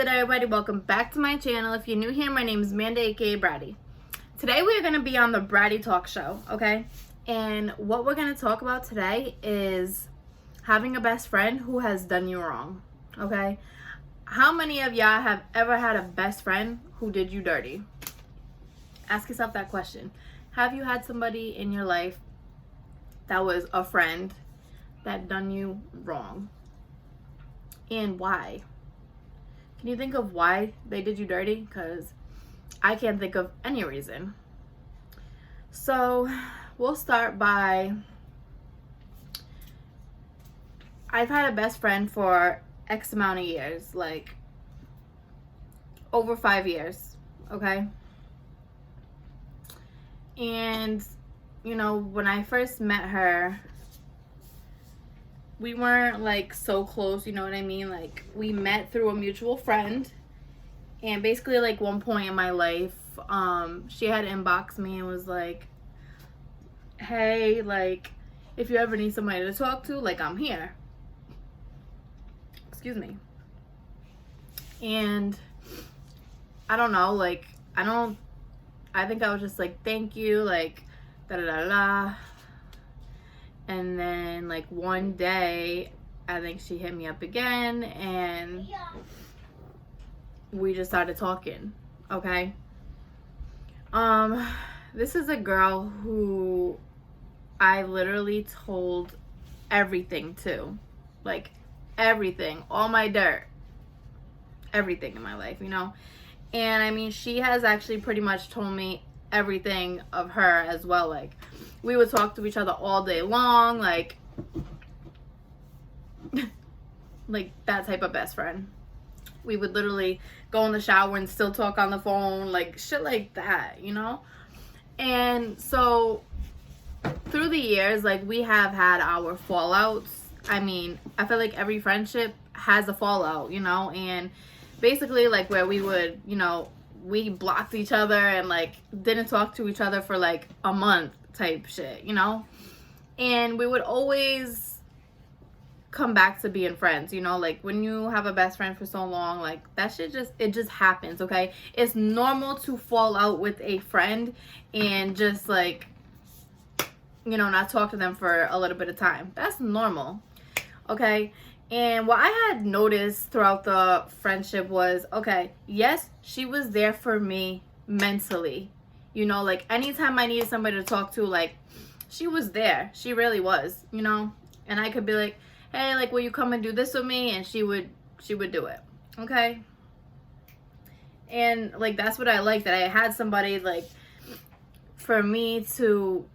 good, everybody? Welcome back to my channel. If you're new here, my name is Amanda, aka Bratty. Today we're going to be on the Bratty Talk Show, okay? And what we're going to talk about today is having a best friend who has done you wrong, okay? How many of y'all have ever had a best friend who did you dirty? Ask yourself that question. Have you had somebody in your life that was a friend that done you wrong? And why? Can you think of why they did you dirty? Because I can't think of any reason. So we'll start by, I've had a best friend for X amount of years, like over 5 years, okay? And, you know, when I first met her, we weren't like so close, you know what I mean? Like, we met through a mutual friend, and basically like one point in my life, she had inboxed me and was like, hey, like, if you ever need somebody to talk to, like, I'm here. Excuse me. And I don't know, like, I think I was just like, thank you, like, da da da da. And then, like, one day, I think she hit me up again, and we just started talking, okay? This is a girl who I literally told everything to. Like, everything. All my dirt. Everything in my life, you know? And, I mean, she has actually pretty much told me everything of her as well. Like, we would talk to each other all day long, like like that type of best friend. We would literally go in the shower and still talk on the phone, like shit like that, you know? And so through the years, like, we have had our fallouts. I mean, I feel like every friendship has a fallout, you know? And basically, like, where we would, you know, we blocked each other and like didn't talk to each other for like a month type shit, you know? And we would always come back to being friends, you know? Like, when you have a best friend for so long, like, that shit just happens, okay? It's normal to fall out with a friend and just, like, you know, not talk to them for a little bit of time. That's normal, okay? And what I had noticed throughout the friendship was, okay, yes, she was there for me mentally. You know, like, anytime I needed somebody to talk to, like, she was there. She really was, you know? And I could be like, hey, like, will you come and do this with me? And she would do it, okay? And, like, that's what I like, that I had somebody, like, for me to,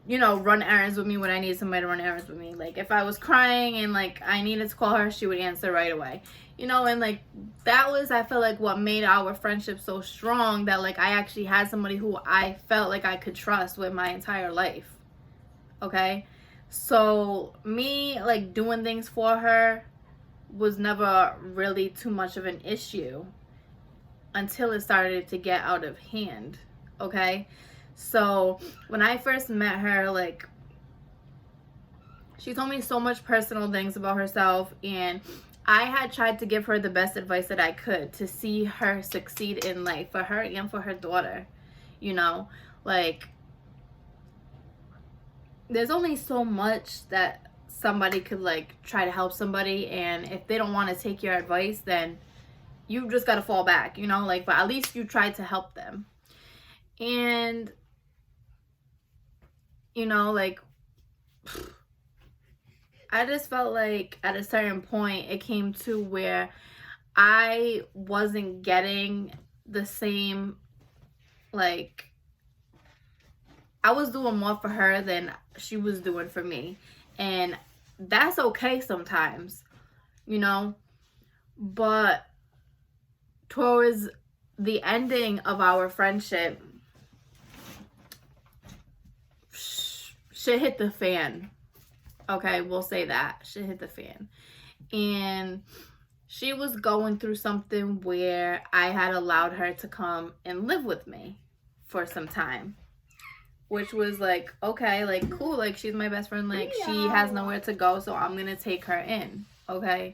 you know, run errands with me when I needed somebody to run errands with me. Like, if I was crying and, like, I needed to call her, she would answer right away. You know, and, like, that was, I feel like, what made our friendship so strong, that, like, I actually had somebody who I felt like I could trust with my entire life. Okay? So, me, like, doing things for her was never really too much of an issue until it started to get out of hand. Okay? So, when I first met her, like, she told me so much personal things about herself, and I had tried to give her the best advice that I could to see her succeed in life, for her and for her daughter, you know? Like, there's only so much that somebody could, like, try to help somebody, and if they don't want to take your advice, then you just gotta fall back, you know? Like, but at least you tried to help them. And, you know, like, I just felt like at a certain point it came to where I wasn't getting the same, like, I was doing more for her than she was doing for me. And that's okay sometimes, you know? But towards the ending of our friendship, shit hit the fan. Okay, we'll say that. Shit hit the fan. And she was going through something where I had allowed her to come and live with me for some time. Which was like, okay, like, cool. Like, she's my best friend. Like, she has nowhere to go, so I'm going to take her in. Okay?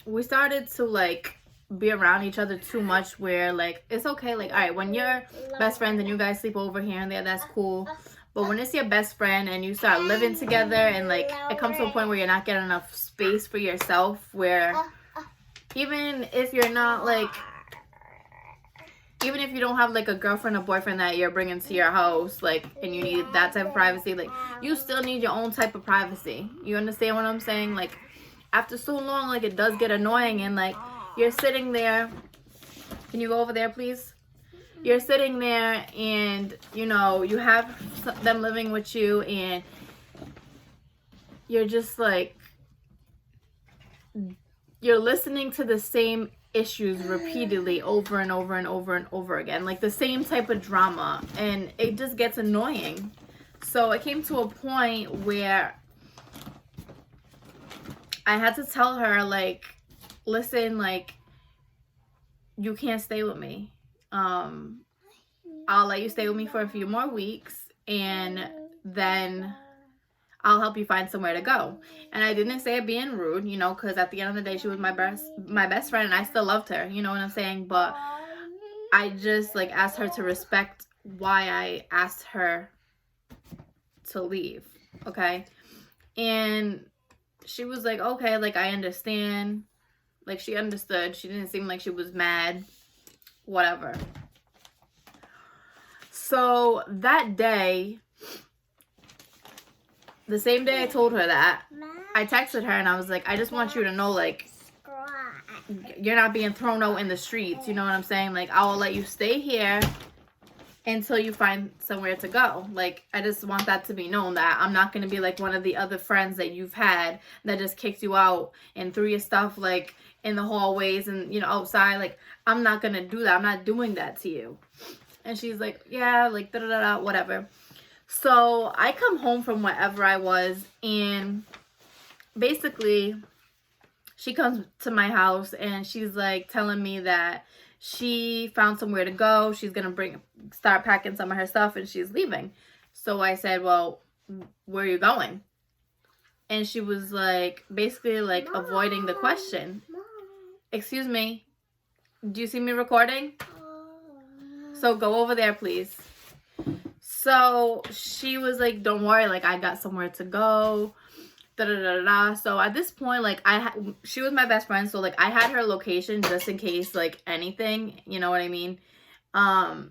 we started to like be around each other too much, where like it's okay, like, all right, when you're best friends and you guys sleep over here and there, that's cool. But when it's your best friend and you start living together and like it comes to a point where you're not getting enough space for yourself, where even if you're not like, even if you don't have like a girlfriend or boyfriend that you're bringing to your house, like, and you need that type of privacy, like, you still need your own type of privacy. You understand what I'm saying? Like, after so long, like, it does get annoying, and like, you're sitting there. Can you go over there, please? You're sitting there and, you know, you have them living with you and you're just like, you're listening to the same issues repeatedly over and over and over and over again, like the same type of drama, and it just gets annoying. So it came to a point where I had to tell her, like, listen, like, you can't stay with me. I'll let you stay with me for a few more weeks, and then I'll help you find somewhere to go. And I didn't say it being rude, you know, because at the end of the day, she was my best friend, and I still loved her, you know what I'm saying? But I just, like, asked her to respect why I asked her to leave, okay? And she was like, okay, like, I understand. Like, she understood. She didn't seem like she was mad, whatever. So that day, the same day I told her that, I texted her and I was like, I just want you to know, like, you're not being thrown out in the streets, you know what I'm saying? Like, I will let you stay here until you find somewhere to go. Like, I just want that to be known, that I'm not going to be like one of the other friends that you've had that just kicked you out and threw your stuff, like, in the hallways and, you know, outside. Like, I'm not going to do that. I'm not doing that to you. And she's like, yeah, like, da-da-da-da, whatever. So I come home from wherever I was, and basically she comes to my house and she's like telling me that she found somewhere to go. She's going to start packing some of her stuff and she's leaving. So I said, well, where are you going? And she was like, basically like avoiding the question. Excuse me, do you see me recording? So go over there, please. So she was like, don't worry, like, I got somewhere to go, da-da-da-da. So at this point, like, she was my best friend, so, like, I had her location just in case, like, anything, you know what I mean? I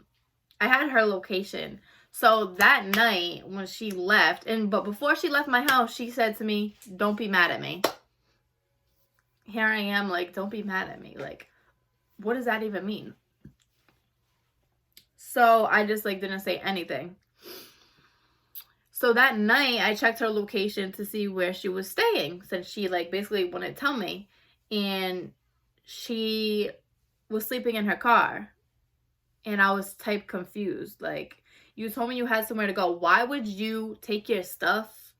had her location. So that night when she left, but before she left my house, she said to me, don't be mad at me. Here I am, like, don't be mad at me. Like, what does that even mean? So I just, like, didn't say anything. So that night, I checked her location to see where she was staying, since she, like, basically wouldn't tell me. And she was sleeping in her car. And I was type confused. Like, you told me you had somewhere to go. Why would you take your stuff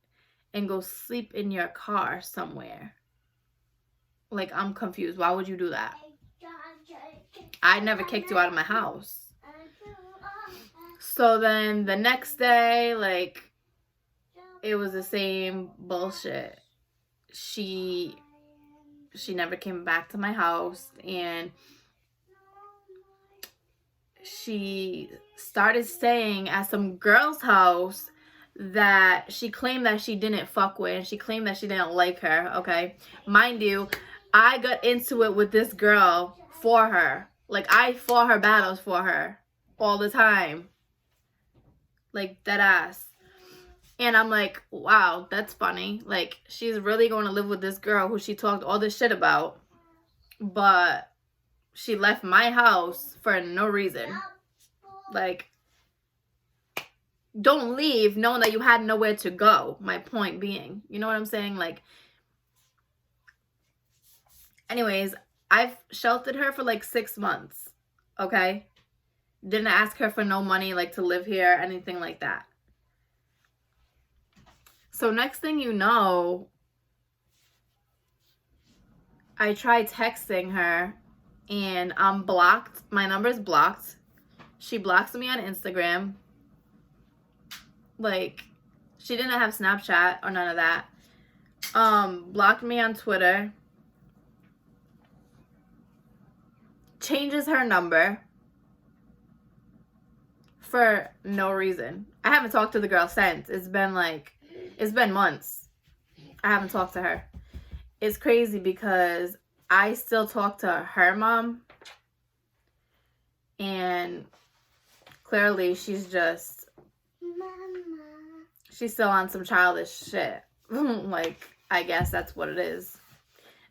and go sleep in your car somewhere? Like, I'm confused. Why would you do that? I never kicked you out of my house. So then the next day, like, it was the same bullshit. She never came back to my house, and she started staying at some girl's house that she claimed that she didn't fuck with, and she claimed that she didn't like her, okay? Mind you, I got into it with this girl for her. Like, I fought her battles for her all the time. Like, dead ass. And I'm like, wow, that's funny. Like, she's really going to live with this girl who she talked all this shit about, but she left my house for no reason. Like, don't leave knowing that you had nowhere to go, my point being. You know what I'm saying? Like, anyways, I've sheltered her for like 6 months, okay? Didn't ask her for no money, like, to live here, anything like that. So next thing you know, I tried texting her and I'm blocked. My number's blocked. She blocks me on Instagram. Like, she didn't have Snapchat or none of that. Blocked me on Twitter. changes her number for no reason. I haven't talked to the girl since. It's been months. I haven't talked to her. It's crazy because I still talk to her mom, and clearly she's just, she's still on some childish shit. Like, I guess that's what it is.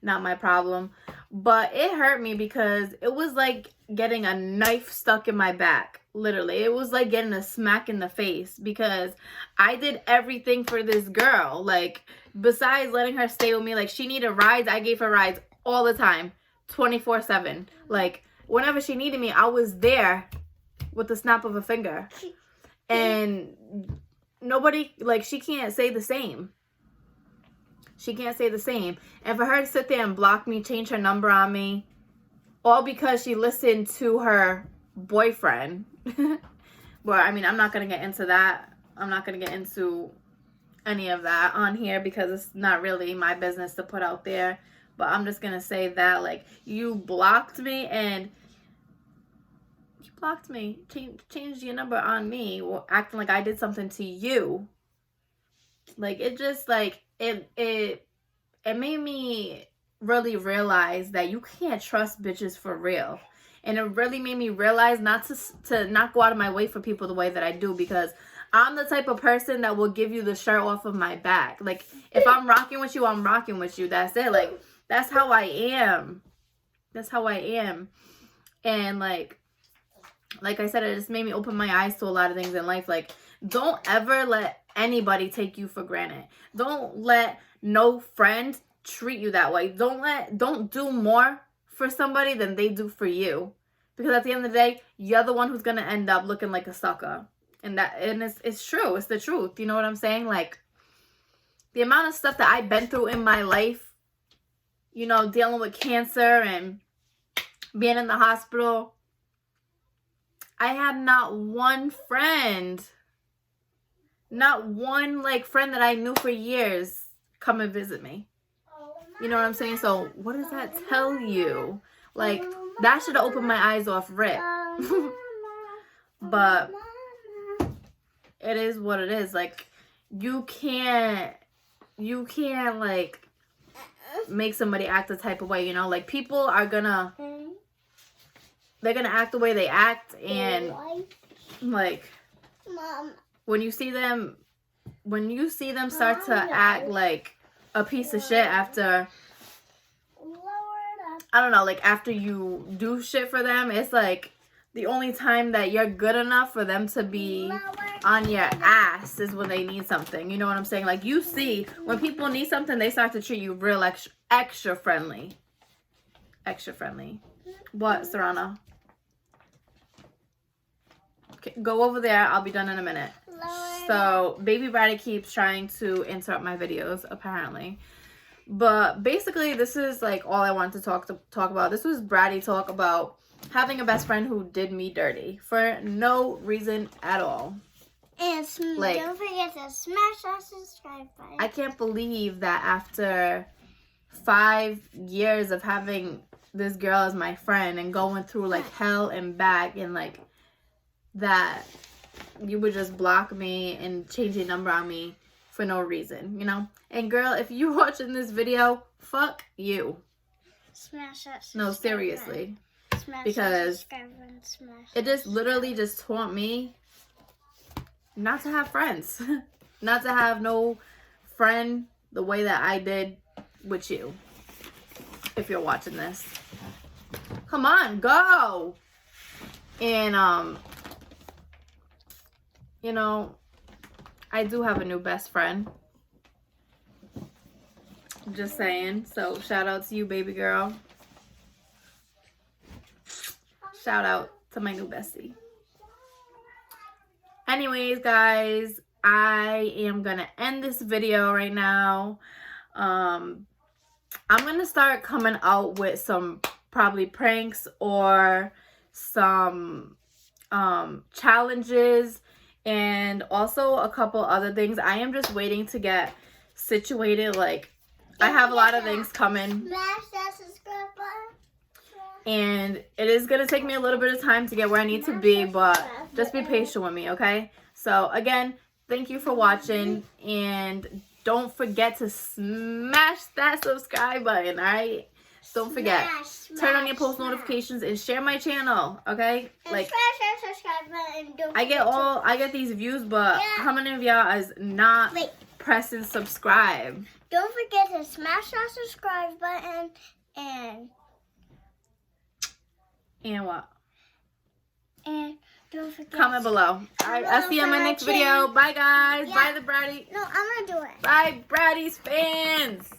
Not my problem. But it hurt me because it was like getting a knife stuck in my back. Literally. It was like getting a smack in the face because I did everything for this girl. Like, besides letting her stay with me, like, she needed rides. I gave her rides all the time. 24/7. Like, whenever she needed me, I was there with the snap of a finger. And nobody, like, she can't say the same. She can't say the same. And for her to sit there and block me, change her number on me, all because she listened to her boyfriend. Well, I mean, I'm not going to get into that. I'm not going to get into any of that on here because it's not really my business to put out there. But I'm just going to say that, like, you blocked me and you blocked me. Changed your number on me, acting like I did something to you. Like, it just, like, it made me really realize that you can't trust bitches for real. And it really made me realize not to not go out of my way for people the way that I do, because I'm the type of person that will give you the shirt off of my back. Like, if I'm rocking with you, I'm rocking with you. That's it. Like, that's how I am. That's how I am. And like I said, it just made me open my eyes to a lot of things in life. Like, don't ever let anybody take you for granted. Don't let no friend treat you that way. Don't do more for somebody than they do for you. Because at the end of the day, you're the one who's going to end up looking like a sucker. And it's true. It's the truth. You know what I'm saying? Like, the amount of stuff that I've been through in my life, you know, dealing with cancer and being in the hospital, I had not one friend, not one, like, friend that I knew for years come and visit me. You know what I'm saying? So what does that tell you? Like, that should have opened my eyes off rip. But it is what it is. Like, you can't like make somebody act the type of way, you know? Like, people are gonna, they're gonna act the way they act, and like, when you see them start to act like a piece of shit after, I don't know, like, after you do shit for them, it's like the only time that you're good enough for them to be on your ass is when they need something. You know what I'm saying? Like, you see, when people need something, they start to treat you real extra friendly. Extra friendly. What, Serrano? Okay, go over there. I'll be done in a minute. So, baby Bratty keeps trying to interrupt my videos, apparently. But basically, this is like all I wanted to talk about. This was Bratty talk about having a best friend who did me dirty for no reason at all. And like, don't forget to smash that subscribe button. I can't believe that after 5 years of having this girl as my friend and going through like hell and back, and like that you would just block me and change your number on me for no reason, you know? And girl, if you're watching this video, fuck you. Smash that subscribe No, seriously. button. Smash Because that subscribe button. Smash it just literally just taught me not to have friends. Not to have no friend the way that I did with you. If you're watching this. Come on, go! And, you know, I do have a new best friend. Just saying. So, shout out to you, baby girl. Shout out to my new bestie. Anyways, guys, I am going to end this video right now. I'm going to start coming out with some probably pranks or some challenges, and also a couple other things. I am just waiting to get situated. Like, I have a lot of things coming. Smash that subscribe button. And it is going to take me a little bit of time to get where I need to be, but just be patient with me, okay? So, again, thank you for watching. And don't forget to smash that subscribe button, all right? Don't forget. Turn on your post notifications and share my channel, okay? And like, smash that subscribe button. Don't I get these views, but how many of y'all is not pressing subscribe? Don't forget to smash that subscribe button and what? And don't forget. Comment below. Alright, I'll see you in my next video. Bye guys. Bye the Bratty. No, I'm gonna do it. Bye Bratty's fans.